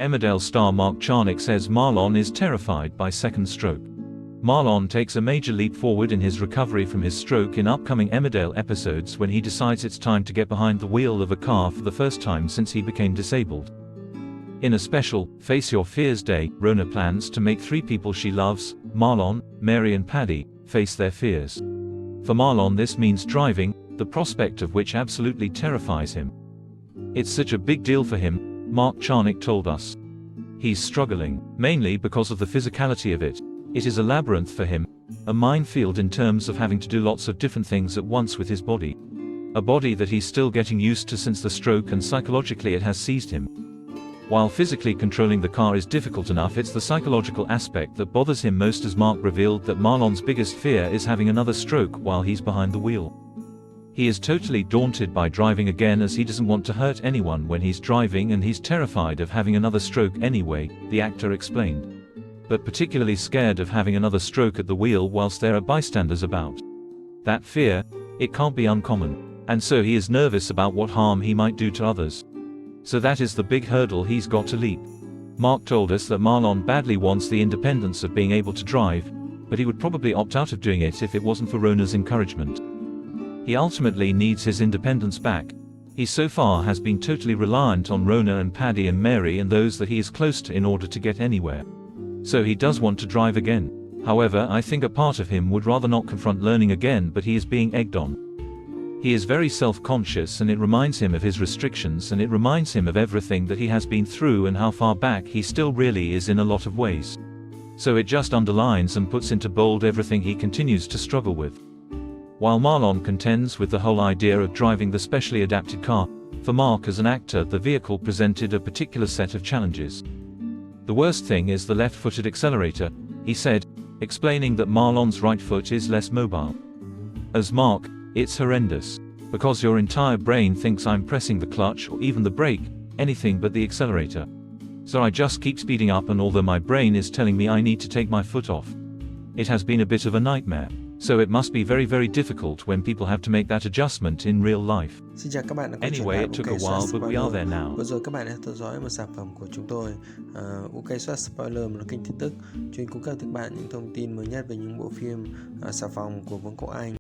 Emmerdale star Mark Charnock says Marlon is terrified by second stroke. Marlon takes a major leap forward in his recovery from his stroke in upcoming Emmerdale episodes when he decides it's time to get behind the wheel of a car for the first time since he became disabled. In a special Face Your Fears Day, Rona plans to make 3 people she loves, Marlon, Mary and Paddy, face their fears. For Marlon this means driving, the prospect of which absolutely terrifies him. It's such a big deal for him, Mark Charnock told us. He's struggling, mainly because of the physicality of it. It is a labyrinth for him, a minefield in terms of having to do lots of different things at once with his body. A body that he's still getting used to since the stroke, and psychologically it has seized him. While physically controlling the car is difficult enough, it's the psychological aspect that bothers him most, as Mark revealed that Marlon's biggest fear is having another stroke while he's behind the wheel. He is totally daunted by driving again, as he doesn't want to hurt anyone when he's driving, and he's terrified of having another stroke anyway, the actor explained. But particularly scared of having another stroke at the wheel whilst there are bystanders about. That fear, it can't be uncommon, and so he is nervous about what harm he might do to others. So that is the big hurdle he's got to leap. Mark told us that Marlon badly wants the independence of being able to drive, but he would probably opt out of doing it if it wasn't for Rona's encouragement. He ultimately needs his independence back. He so far has been totally reliant on Rona and Paddy and Mary and those that he is close to in order to get anywhere. So he does want to drive again. However, I think a part of him would rather not confront learning again, but he is being egged on. He is very self-conscious, and it reminds him of his restrictions, and it reminds him of everything that he has been through and how far back he still really is in a lot of ways. So it just underlines and puts into bold everything he continues to struggle with. While Marlon contends with the whole idea of driving the specially adapted car, for Mark as an actor the vehicle presented a particular set of challenges. The worst thing is the left-footed accelerator, he said, explaining that Marlon's right foot is less mobile. As Mark, it's horrendous. Because your entire brain thinks I'm pressing the clutch or even the brake, anything but the accelerator. So I just keep speeding up, and although my brain is telling me I need to take my foot off, it has been a bit of a nightmare. So it must be very, very difficult when people have to make that adjustment in real life. Xin chào các bạn đã quay trở Anyway, lại it took a UK while, but we are there now. Vừa rồi các bạn đã theo dõi một sản phẩm của chúng tôi, UK Spoiler, một kênh tin tức chuyên cung cấp cho các bạn những thông tin mới nhất về những bộ phim xà phòng của Vương quốc Anh.